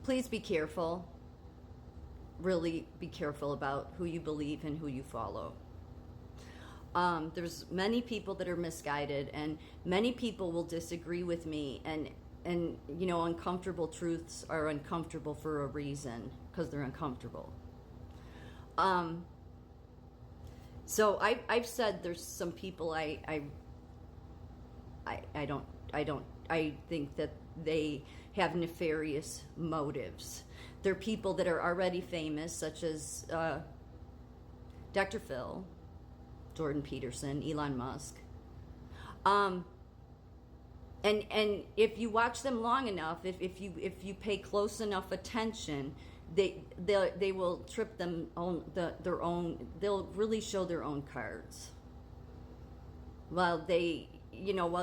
please be careful. Really be careful about who you believe and who you follow. There's many people that are misguided, and many people will disagree with me, and uncomfortable truths are uncomfortable for a reason, because they're uncomfortable. So I've said there's some people I think that they have nefarious motives. They're people that are already famous, such as Dr. Phil, Jordan Peterson, Elon Musk. And if you watch them long enough, if you pay close enough attention, they will trip their own. They'll really show their own cards. While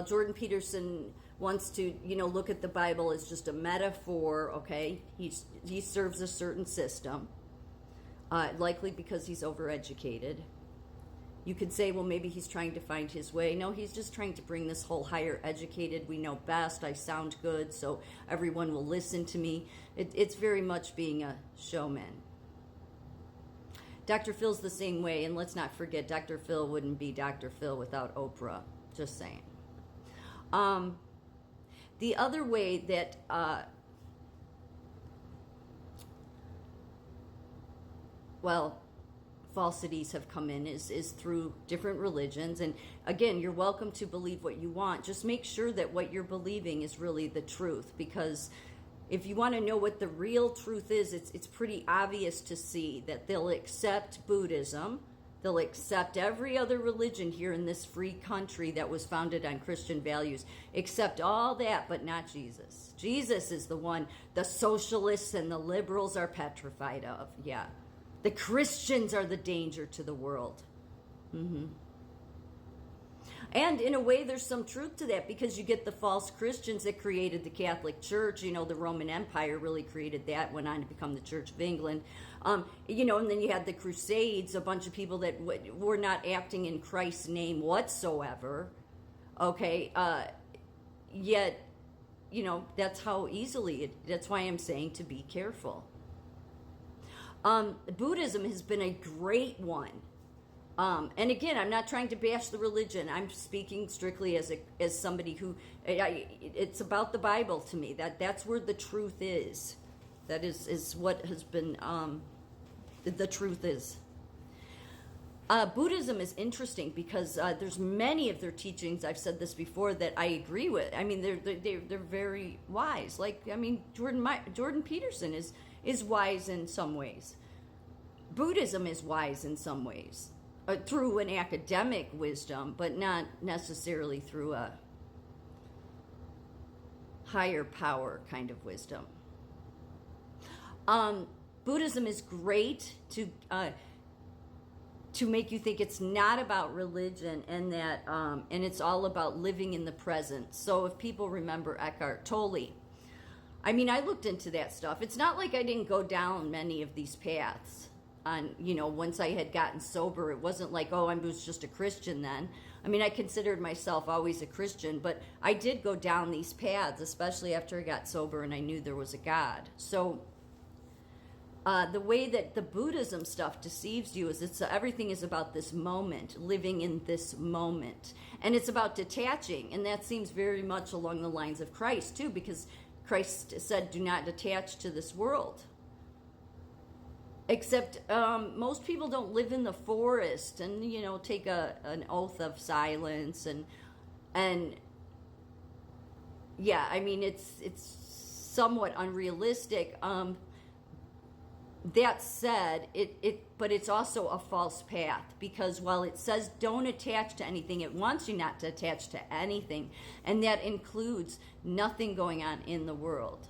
Jordan Peterson wants to, look at the Bible as just a metaphor, okay? He serves a certain system, likely because he's overeducated. You could say, well, maybe he's trying to find his way. No, he's just trying to bring this whole higher educated, we know best, I sound good, so everyone will listen to me. It's very much being a showman. Dr. Phil's the same way, and let's not forget, Dr. Phil wouldn't be Dr. Phil without Oprah. Just saying. The other way that falsities have come in is through different religions. And again, you're welcome to believe what you want. Just make sure that what you're believing is really the truth, because if you want to know what the real truth is, it's pretty obvious to see that they'll accept Buddhism. They'll accept every other religion here in this free country that was founded on Christian values. Accept all that, but not Jesus. Jesus is the one the socialists and the liberals are petrified of. Yeah. The Christians are the danger to the world. And in a way, there's some truth to that, because you get the false Christians that created the Catholic Church. The Roman Empire really created that, went on to become the Church of England. And then you had the Crusades, a bunch of people that were not acting in Christ's name whatsoever. Okay, yet, that's how easily that's why I'm saying to be careful. Buddhism has been a great one. And again, I'm not trying to bash the religion. I'm speaking strictly as somebody who, it's about the Bible to me. That's where the truth is. That is what has been, the truth is. Buddhism is interesting because there's many of their teachings, I've said this before, that I agree with. I mean, they're very wise. Jordan Peterson is wise in some ways. Buddhism is wise in some ways. Through an academic wisdom, but not necessarily through a higher power kind of wisdom. Buddhism is great to make you think it's not about religion, and that and it's all about living in the present. So if people remember Eckhart Tolle, I looked into that stuff. It's not like I didn't go down many of these paths. Once I had gotten sober, it wasn't like, I was just a Christian then. I considered myself always a Christian, but I did go down these paths, especially after I got sober and I knew there was a God. So the way that the Buddhism stuff deceives you is everything is about this moment, living in this moment. And it's about detaching, and that seems very much along the lines of Christ too, because Christ said, do not attach to this world. Except most people don't live in the forest and, take an oath of silence. And yeah, it's somewhat unrealistic. That said, but it's also a false path, because while it says don't attach to anything, it wants you not to attach to anything. And that includes nothing going on in the world.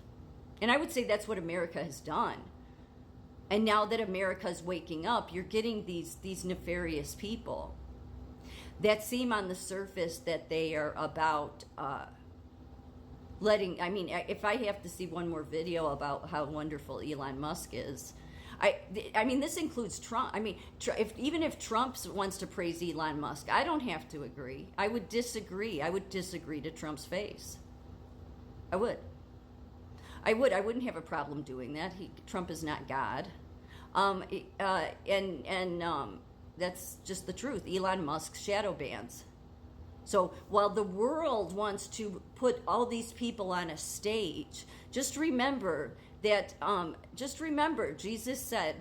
And I would say that's what America has done. And now that America is waking up, you're getting these nefarious people that seem on the surface that they are about if I have to see one more video about how wonderful Elon Musk is, this includes Trump. Even if Trump wants to praise Elon Musk, I don't have to agree. I would disagree. I would disagree to Trump's face. I would. I wouldn't have a problem doing that. Trump is not God. That's just the truth. Elon Musk shadow bans. So while the world wants to put all these people on a stage, just remember that, Jesus said,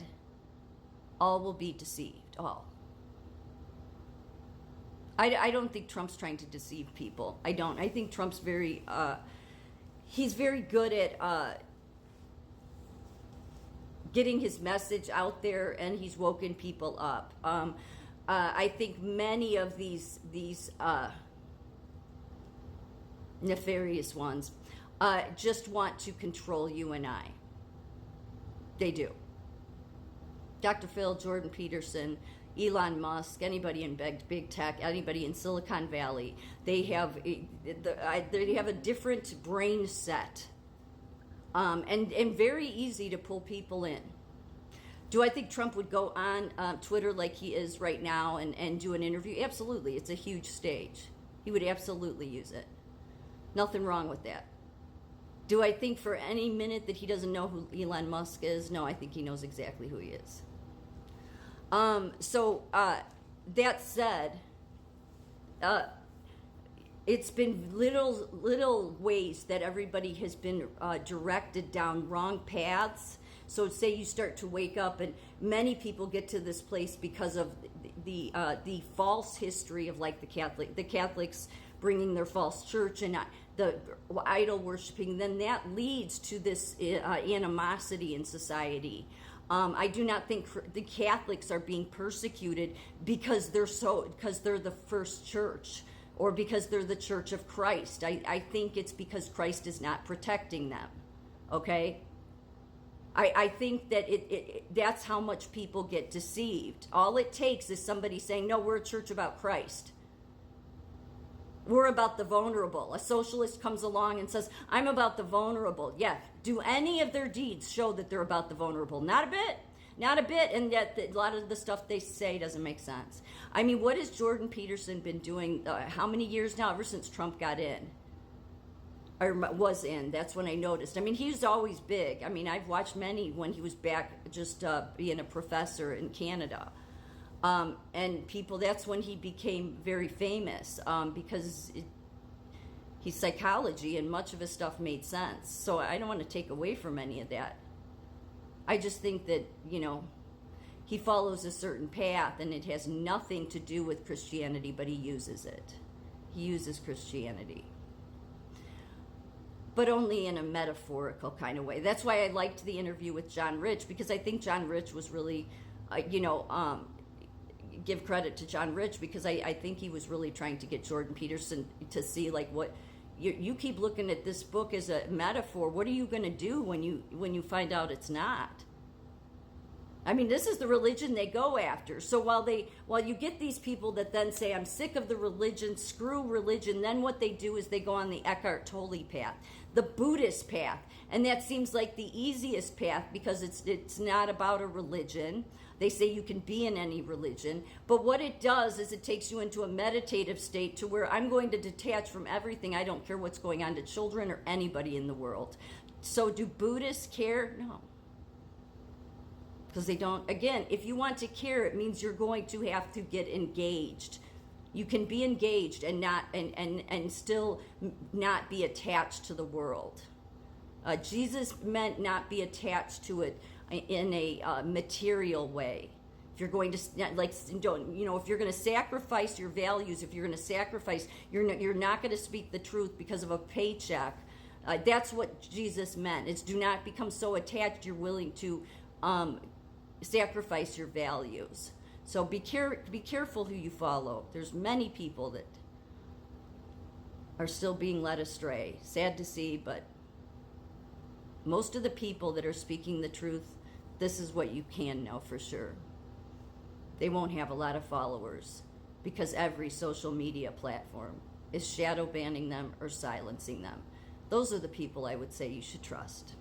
all will be deceived, all. I don't think Trump's trying to deceive people. I don't. I think Trump's he's very good at getting his message out there, and he's woken people up. I think many of these nefarious ones just want to control you and I. They do. Dr. Phil, Jordan Peterson, Elon Musk, anybody in big tech, anybody in Silicon Valley, they have a different brain set, and very easy to pull people in. Do I think Trump would go on Twitter like he is right now and do an interview? Absolutely. It's a huge stage. He would absolutely use it. Nothing wrong with that. Do I think for any minute that he doesn't know who Elon Musk is? No, I think he knows exactly who he is. That said, it's been little ways that everybody has been directed down wrong paths. So say you start to wake up, and many people get to this place because of the false history of, like, the Catholics bringing their false church and the idol worshiping. Then that leads to this animosity in society. I do not think the Catholics are being persecuted because they're the first church, or because they're the Church of Christ. I think it's because Christ is not protecting them. Okay? I think that that's how much people get deceived. All it takes is somebody saying, no, we're a church about Christ. We're about the vulnerable. A socialist comes along and says, I'm about the vulnerable. Yeah. Do any of their deeds show that they're about the vulnerable? Not a bit. Not a bit. And yet a lot of the stuff they say doesn't make sense. I mean, what has Jordan Peterson been doing how many years now? Ever since Trump got in. Or was in. That's when I noticed. I mean, he was always big. I mean, I've watched many when he was back just being a professor in Canada. And people, that's when he became very famous, because he's psychology, and much of his stuff made sense. So I don't want to take away from any of that. I just think that, he follows a certain path, and it has nothing to do with Christianity, but he uses it. He uses Christianity. But only in a metaphorical kind of way. That's why I liked the interview with John Rich, because I think John Rich was really, give credit to John Rich, because I think he was really trying to get Jordan Peterson to see, like, what you keep looking at this book as a metaphor. What are you going to do when you find out it's not? I mean, this is the religion they go after. So while you get these people that then say, I'm sick of the religion, screw religion, then what they do is they go on the Eckhart Tolle path, the Buddhist path. And that seems like the easiest path, because it's not about a religion. They say you can be in any religion. But what it does is it takes you into a meditative state to where I'm going to detach from everything. I don't care what's going on to children or anybody in the world. So do Buddhists care? No. Because they don't. Again, if you want to care, it means you're going to have to get engaged. You can be engaged and not and still not be attached to the world. Jesus meant not be attached to it in a material way. If you're going to if you're going to sacrifice your values, if you're going to sacrifice, you're not going to speak the truth because of a paycheck. That's what Jesus meant. It's do not become so attached you're willing to sacrifice your values. So be careful who you follow. There's many people that are still being led astray. Sad to see, but most of the people that are speaking the truth, this is what you can know for sure. They won't have a lot of followers because every social media platform is shadow banning them or silencing them. Those are the people I would say you should trust.